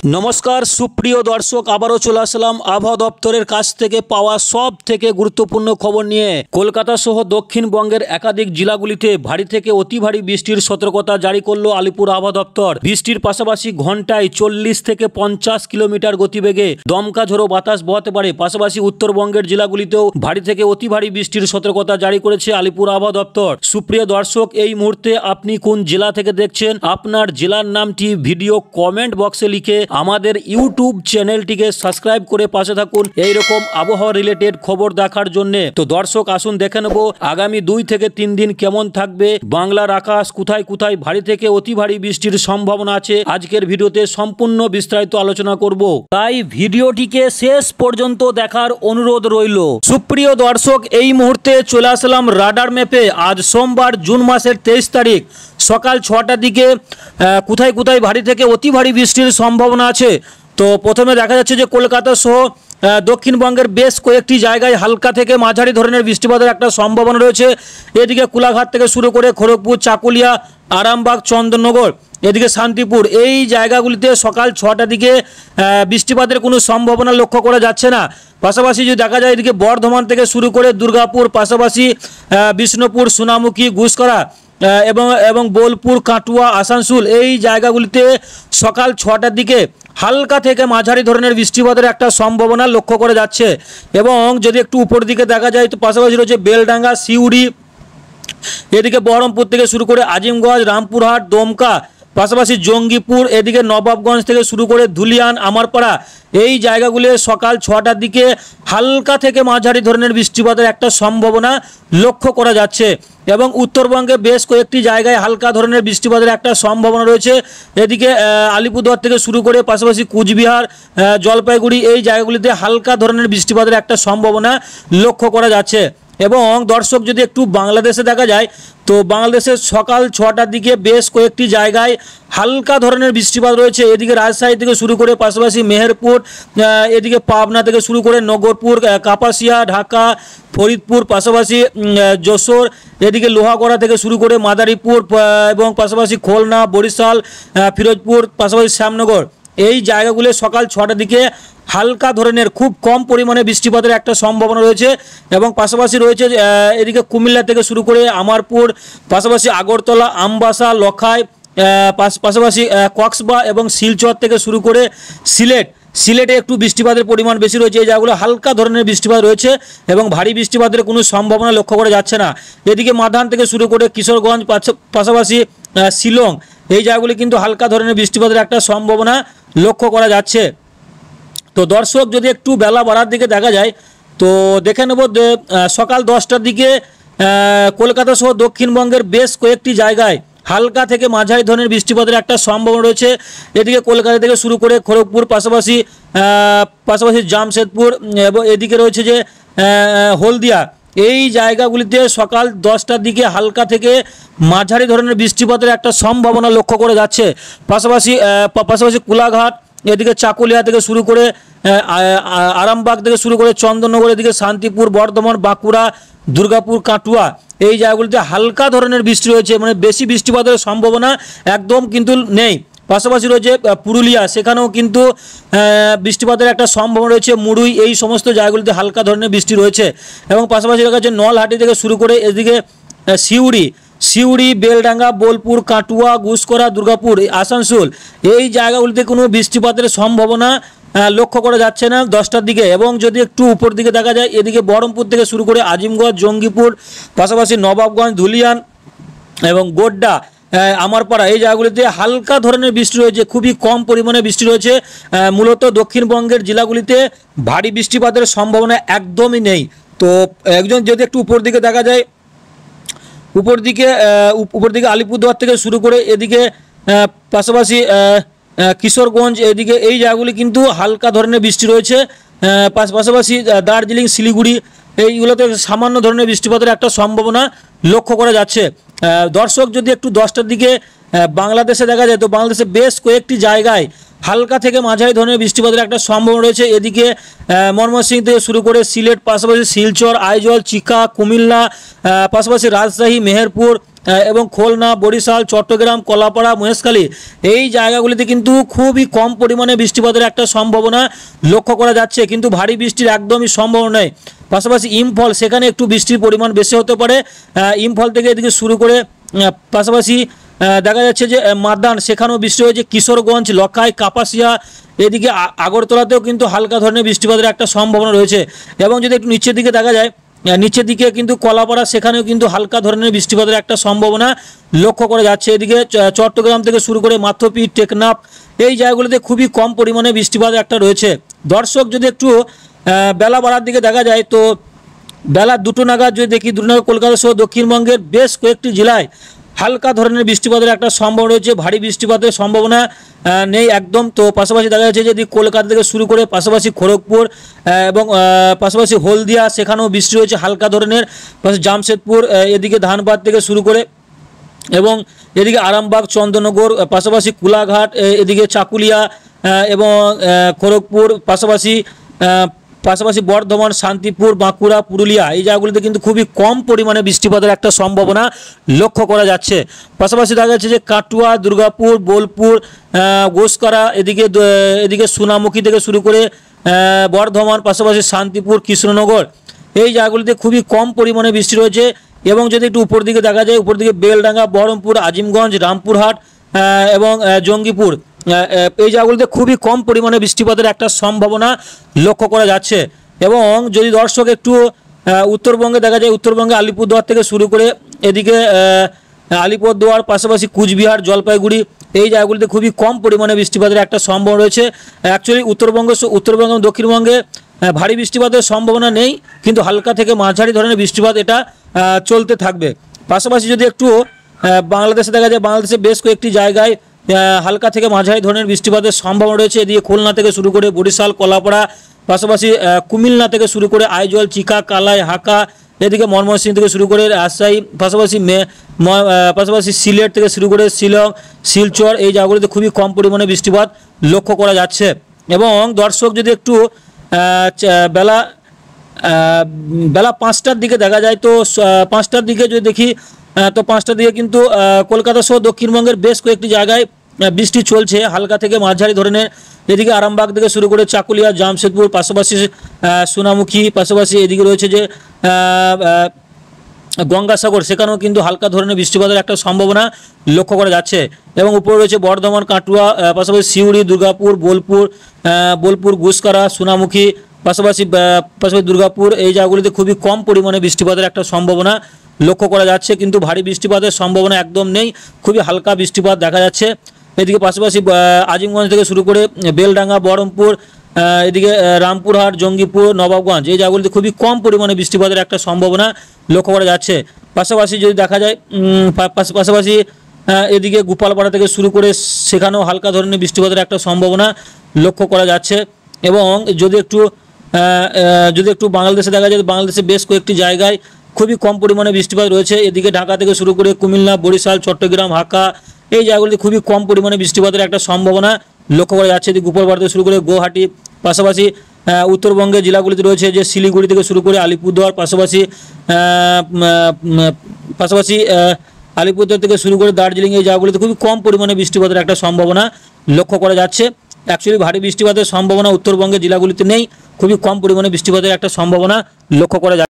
नमस्कार सुप्रिय दर्शक आबारो चले आसलाम आबहावा दफ्तरेर काछ थेके पाওয়া सब थेके गुरुत्वपूर्ण खबर निये। कलकाता सह दक्षिणबंगेर एकाधिक जिलागुलिते भारी थेके अति भारी बृष्टिर सतर्कता जारी करलो आलिपुर आबहावा दफ्तर। बृष्टिर पाशापाशि घंटाय 40 থেকে 50 किलोमीटर गतिवेगे दमका झोड़ो बातास बहाते पारे। पाशापाशि उत्तरबंगेर जिलागुलितेও भारी थेके अति भारी बृष्टिर सतर्कता जारी करेছে आलिपुर आबहावा दफ्तर। सुप्रिय दर्शक এই মুহূর্তে আপনি কোন জেলা থেকে দেখছেন আপনার জেলার নামটি ভিডিও কমেন্ট বক্সে লিখে আমাদের ইউটিউব চ্যানেলটিকে সাবস্ক্রাইব করে পাশে থাকুন এই রকম আবহাওয়া রিলেটেড খবর দেখার জন্য। তো দর্শক আসুন দেখে নেব আগামী 2 থেকে 3 দিন কেমন থাকবে বাংলার আকাশ, কোথায় কোথায় ভারী থেকে অতি ভারী বৃষ্টির সম্ভাবনা আছে। আজকের ভিডিওতে সম্পূর্ণ বিস্তারিত আলোচনা করব, তাই ভিডিওটিকে শেষ পর্যন্ত দেখার অনুরোধ রইল। সুপ্রিয় দর্শক এই মুহূর্তে চলে আসলাম রাডার ম্যাপে। আজ সোমবার জুন মাসের 23 তারিখ সকাল 6টার দিকে কোথায় কোথায় ভারী থেকে অতি ভারী বৃষ্টির সম্ভাবনা আছে। তো প্রথমে দেখা যাচ্ছে যে কলকাতা সহ দক্ষিণবঙ্গের বেশ কয়েকটি জায়গায় হালকা থেকে মাঝারি ধরনের বৃষ্টিপাতের একটা সম্ভাবনা রয়েছে। এদিকে কোলাঘাট থেকে শুরু করে খড়গপুর, চাকুলিয়া, আরামবাগ, চন্দননগর, এদিকে শান্তিপুর এই জায়গাগুলিতে সকাল 6টার দিকে বৃষ্টিপাতের কোনো সম্ভাবনা লক্ষ্য করা যাচ্ছে না। পাশাপাশি যদি দেখা যায় এদিকে বর্ধমান থেকে শুরু করে দুর্গাপুর, পাশাপাশি বিষ্ণুপুর, সোনামুখী, ঘুষকরা এবং বোলপুর, কাটুয়া, আসানসোল এই জায়গাগুলিতে সকাল 6টার দিকে হালকা থেকে মাঝারি ধরনের বৃষ্টিপাতের একটা সম্ভাবনা লক্ষ্য করা যাচ্ছে। এবং যদি একটু উপর দিকে দেখা যায় তো পাশাপাশি রয়েছে বেলডাঙ্গা, সিউড়ি, এদিকে বহরমপুর থেকে শুরু করে আজিমগঞ্জ, রামপুরহাট, দমকা, পাশাপাশি জঙ্গিপুর, এদিকে নবাবগঞ্জ থেকে শুরু করে ধুলিয়ান, আমারপাড়া এই জায়গাগুলো সকাল 6টার দিকে হালকা থেকে মাঝারি ধরনের বৃষ্টিপাতের একটা সম্ভাবনা লক্ষ্য করা যাচ্ছে। এবং উত্তরবঙ্গে বেশ কয়েকটি জায়গায় হালকা ধরনের বৃষ্টিপাতের একটা সম্ভাবনা রয়েছে। এদিকে আলিপুরদুয়ার থেকে শুরু করে পাশাপাশি কুচবিহার, জলপাইগুড়ি এই জায়গাগুলিতে হালকা ধরনের বৃষ্টিপাতের একটা সম্ভাবনা লক্ষ্য করা যাচ্ছে। এবং দর্শক যদি একটু বাংলাদেশে দেখা যায় তো বাংলাদেশের সকাল 6টার দিকে বেশ কয়েকটি জায়গায় হালকা ধরনের বৃষ্টিপাত রয়েছে। এদিকে রাজশাহী থেকে শুরু করে পাশাপাশি মেহেরপুর, এদিকে পাবনা থেকে শুরু করে নগরপুর, কাপাসিয়া, ঢাকা, ফরিদপুর, পাশাপাশি যশোর, এদিকে লোহাগড়া থেকে শুরু করে মাদারীপুর এবং পাশাপাশি খুলনা, বরিশাল, ফিরোজপুর, পাশাপাশি শ্যামনগর এই জায়গাগুলো সকাল 6টার দিকে হালকা ধরনের খুব কম পরিমাণে বৃষ্টিপাতের একটা সম্ভাবনা রয়েছে। এবং পাশাপাশি রয়েছে এদিকে কুমিল্লা থেকে শুরু করে আমারপুর, পাশাপাশি আগরতলা, আমবাসা, লখাই, পাশাপাশি কক্সবা এবং শিলচর থেকে শুরু করে সিলেটে একটু বৃষ্টিপাতের পরিমাণ বেশি রয়েছে। এই জায়গাগুলো হালকা ধরনের বৃষ্টিপাত রয়েছে এবং ভারী বৃষ্টিপাতের কোনো সম্ভাবনা লক্ষ্য করা যাচ্ছে না। এদিকে মাধান থেকে শুরু করে কিশোরগঞ্জ, পাশাপাশি শিলং এই জায়গাগুলি কিন্তু হালকা ধরনের বৃষ্টিপাতের একটা সম্ভাবনা লক্ষ্য করা যাচ্ছে। তো দর্শক যদি একটু বেলা বাড়ার দিকে দেখা যায় তো দেখে নেব সকাল 10টার দিকে কলকাতা সহ দক্ষিণবঙ্গের বেশ কয়েকটি জায়গায় হালকা থেকে মাঝারি ধরনের বৃষ্টিপাতের একটা সম্ভাবনা রয়েছে। এদিকে কলকাতা থেকে শুরু করে খড়গপুর, পাশাপাশি জামশেদপুর এবং এদিকে রয়েছে যে হলদিয়া এই জায়গাগুলিতে সকাল 10টার দিকে হালকা থেকে মাঝারি ধরনের বৃষ্টিপাতের একটা সম্ভাবনা লক্ষ্য করা যাচ্ছে। পাশাপাশি কোলাঘাট, এদিকে চাকুলিয়া থেকে শুরু করে আরামবাগ থেকে শুরু করে চন্দননগর, এদিকে শান্তিপুর, বর্ধমান, বাঁকুড়া, দুর্গাপুর, কাটুয়া এই জায়গাগুলিতে হালকা ধরনের বৃষ্টি রয়েছে, মানে বেশি বৃষ্টিপাতের সম্ভাবনা একদম কিন্তু নেই। পাশাপাশি রয়েছে পুরুলিয়া, সেখানেও কিন্তু বৃষ্টিপাতের একটা সম্ভাবনা রয়েছে। মুড়ুই এই সমস্ত জায়গাগুলিতে হালকা ধরনের বৃষ্টি রয়েছে। এবং পাশাপাশি দেখা যাচ্ছে নলহাটি থেকে শুরু করে এদিকে সিউড়ি, বেলডাঙ্গা, বোলপুর, কাটুয়া, ঘুষকরা, দুর্গাপুর, আসানসোল এই জায়গাগুলিতে কোনো বৃষ্টিপাতের সম্ভাবনা লক্ষ্য করা যাচ্ছে না 10টার দিকে। এবং যদি একটু উপর দিকে দেখা যায় এদিকে বহরমপুর থেকে শুরু করে আজিমগঞ্জ, জঙ্গিপুর, পাশাপাশি নবাবগঞ্জ, ধুলিয়ান এবং গোড্ডা, আমারপাড়া এই জায়গাগুলিতে হালকা ধরনের বৃষ্টি রয়েছে, খুবই কম পরিমাণে বৃষ্টি রয়েছে। মূলত দক্ষিণবঙ্গের জেলাগুলিতে ভারী বৃষ্টিপাতের সম্ভাবনা একদমই নেই। তো যদি একটু উপর দিকে দেখা যায় উপর দিকে আলিপুরদুয়ার থেকে শুরু করে এদিকে পাশাপাশি কিশোরগঞ্জ এদিকে এই জায়গাগুলি কিন্তু হালকা ধরনের বৃষ্টি রয়েছে। পাশাপাশি দার্জিলিং, শিলিগুড়ি এইগুলোতে সামান্য ধরনের বৃষ্টিপাতের একটা সম্ভাবনা লক্ষ্য করা যাচ্ছে। দর্শক যদি একটু 10টার দিকে বাংলাদেশে দেখা যায় তো বাংলাদেশে বেশ কয়েকটি জায়গায় হালকা থেকে মাঝারি ধরনের বৃষ্টিপাতের একটা সম্ভাবনা রয়েছে। এদিকে ময়মনসিংহ থেকে শুরু করে সিলেট, পাশাপাশি শিলচর, আইজল, চিকা, কুমিল্লা, পাশাপাশি রাজশাহী, মেহেরপুর, এবং খুলনা, বরিশাল, চট্টগ্রাম, কলাপাড়া, মহেশখালী এই জায়গাগুলিতে কিন্তু খুবই কম পরিমাণে বৃষ্টিপাতের একটা সম্ভাবনা লক্ষ্য করা যাচ্ছে, কিন্তু ভারী বৃষ্টির একদমই সম্ভাবনা নেই। পাশাপাশি ইম্ফল, সেখানে একটু বৃষ্টির পরিমাণ বেশি হতে পারে। ইম্ফল থেকে এদিকে শুরু করে পাশাপাশি দেখা যাচ্ছে যে মাদান, সেখানেও বৃষ্টি হয়েছে। কিশোরগঞ্জ, লখাই, কাপাসিয়া, এদিকে আগরতলাতেও কিন্তু হালকা ধরনের বৃষ্টিপাতের একটা সম্ভাবনা রয়েছে। এবং যদি একটু নিচের দিকে দেখা যায়, নিচের দিকে কিন্তু কলাপাড়া, সেখানেও কিন্তু হালকা ধরনের বৃষ্টিপাতের একটা সম্ভাবনা লক্ষ্য করা যাচ্ছে। এদিকে চট্টগ্রাম থেকে শুরু করে মাথোপি, টেকনাফ এই জায়গাগুলিতে খুবই কম পরিমাণে বৃষ্টিপাত একটা রয়েছে। দর্শক যদি একটু বেলা বাড়ার দিকে দেখা যায়, তো বেলা 2টো নাগাদ যদি দেখি, 2টো নাগাদ কলকাতা সহ দক্ষিণবঙ্গের বেশ কয়েকটি জেলায় হালকা ধরনের বৃষ্টিপাতের একটা সম্ভাবনা রয়েছে, ভারী বৃষ্টিপাতের সম্ভাবনা নেই একদম। তো পাশাপাশি দেখা যাচ্ছে যদি কলকাতা থেকে শুরু করে পাশাপাশি খড়গপুর এবং পাশাপাশি হলদিয়া, সেখানেও বৃষ্টি রয়েছে হালকা ধরনের। পাশাপাশি জামশেদপুর, এদিকে ধানবাদ থেকে শুরু করে এবং এদিকে আরামবাগ, চন্দ্রনগর, পাশাপাশি কোলাঘাট, এদিকে চাকুলিয়া এবং খড়গপুর, পাশাপাশি বর্ধমান, শান্তিপুর, বাঁকুড়া, পুরুলিয়া এই জায়গাগুলিতে কিন্তু খুবই কম পরিমাণে বৃষ্টিপাতের একটা সম্ভাবনা লক্ষ্য করা যাচ্ছে। পাশাপাশি দেখা যাচ্ছে যে কাটুয়া, দুর্গাপুর, বোলপুর, গোসকারা, এদিকে সোনামুখী থেকে শুরু করে বর্ধমান, পাশাপাশি শান্তিপুর, কৃষ্ণনগর এই জায়গাগুলিতে খুবই কম পরিমাণে বৃষ্টি রয়েছে। এবং যদি একটু উপর দিকে দেখা যায়, উপর দিকে বেলডাঙ্গা, বহরমপুর, আজিমগঞ্জ, রামপুরহাট এবং জঙ্গিপুর এই জায়গাগুলিতে খুবই কম পরিমাণে বৃষ্টিপাতের একটা সম্ভাবনা লক্ষ্য করা যাচ্ছে। এবং যদি দর্শক একটু উত্তরবঙ্গে দেখা যায়, উত্তরবঙ্গে আলিপুরদুয়ার থেকে শুরু করে এদিকে আলিপুরদুয়ার, পাশাপাশি কুচবিহার, জলপাইগুড়ি এই জায়গাগুলিতে খুবই কম পরিমাণে বৃষ্টিপাতের একটা সম্ভাবনা রয়েছে। অ্যাকচুয়ালি উত্তরবঙ্গ এবং দক্ষিণবঙ্গে ভারী বৃষ্টিপাতের সম্ভাবনা নেই, কিন্তু হালকা থেকে মাঝারি ধরনের বৃষ্টিপাত এটা চলতে থাকবে। পাশাপাশি যদি একটু বাংলাদেশে দেখা যায়, বাংলাদেশে বেশ কয়েকটি জায়গায় হালকা থেকে মাঝারি ধরনের বৃষ্টিপাতের সম্ভাবনা রয়েছে। এদিকে খুলনা থেকে শুরু করে বরিশাল, কলাপাড়া, পাশাপাশি কুমিল্লা থেকে শুরু করে আইজল, চিকা, কালাই, হাকা, এদিকে ময়মনসিংহ থেকে শুরু করে রাজশাহী, পাশাপাশি সিলেট থেকে শুরু করে শিলং, শিলচর এই জায়গাগুলিতে খুবই কম পরিমাণে বৃষ্টিপাত লক্ষ্য করা যাচ্ছে। এবং দর্শক যদি একটু বেলা 5টার দিকে দেখা যায়, তো 5টার দিকে যদি দেখি, তো 5টার দিকে কিন্তু কলকাতা সহ দক্ষিণবঙ্গের বেশ কয়েকটি জায়গায় বৃষ্টি চলছে হালকা থেকে মাঝারি ধরনের। এদিকে আরামবাগ থেকে শুরু করে চাকুলিয়া, জামশেদপুর, পাশাপাশি সোনামুখী, পাশাপাশি এদিকে রয়েছে যে গঙ্গাসাগর, সেখানেও কিন্তু হালকা ধরনের বৃষ্টিপাতের একটা সম্ভাবনা লক্ষ্য করা যাচ্ছে। এবং উপরে রয়েছে বর্ধমান, কাটুয়া, পাশাপাশি সিউড়ি, দুর্গাপুর, বোলপুর, গুসকারা, সোনামুখী, পাশাপাশি দুর্গাপুর এই জায়গাগুলিতে খুবই কম পরিমাণে বৃষ্টিপাতের একটা সম্ভাবনা লক্ষ্য করা যাচ্ছে, কিন্তু ভারী বৃষ্টিপাতের সম্ভাবনা একদম নেই, খুবই হালকা বৃষ্টিপাত দেখা যাচ্ছে। এদিকে পাশাপাশি আজিমগঞ্জ থেকে শুরু করে বেলডাঙ্গা, বহরমপুর, এদিকে রামপুরহাট, জঙ্গিপুর, নবাবগঞ্জ এই জায়গাগুলিতে খুবই কম পরিমাণে বৃষ্টিপাতের একটা সম্ভাবনা লক্ষ্য করা যাচ্ছে। পাশাপাশি যদি দেখা যায়, পাশাপাশি এদিকে গোপালপাড়া থেকে শুরু করে সেখানেও হালকা ধরনের বৃষ্টিপাতের একটা সম্ভাবনা লক্ষ্য করা যাচ্ছে। এবং যদি একটু বাংলাদেশে দেখা যায়, বাংলাদেশে বেশ কয়েকটি জায়গায় খুবই কম পরিমাণে বৃষ্টিপাত রয়েছে। এদিকে ঢাকা থেকে শুরু করে কুমিল্লা, বরিশাল, চট্টগ্রাম, হাকা এই জায়গাগুলিতে খুবই কম পরিমাণে বৃষ্টিপাতের একটা সম্ভাবনা লক্ষ্য করা যাচ্ছে। এদিকে গোপালপাড়া থেকে শুরু করে গুয়াহাটি, পাশাপাশি উত্তরবঙ্গের জেলাগুলিতে রয়েছে যে শিলিগুড়ি থেকে শুরু করে আলিপুরদুয়ার, পাশাপাশি আলিপুরদুয়ার থেকে শুরু করে দার্জিলিং এই জায়গাগুলিতে খুবই কম পরিমাণে বৃষ্টিপাতের একটা সম্ভাবনা লক্ষ্য করা যাচ্ছে। অ্যাকচুয়ালি ভারী বৃষ্টিপাতের সম্ভাবনা উত্তরবঙ্গের জেলাগুলিতে নেই, খুবই কম পরিমাণে বৃষ্টিপাতের একটা সম্ভাবনা লক্ষ্য করা যাচ্ছে।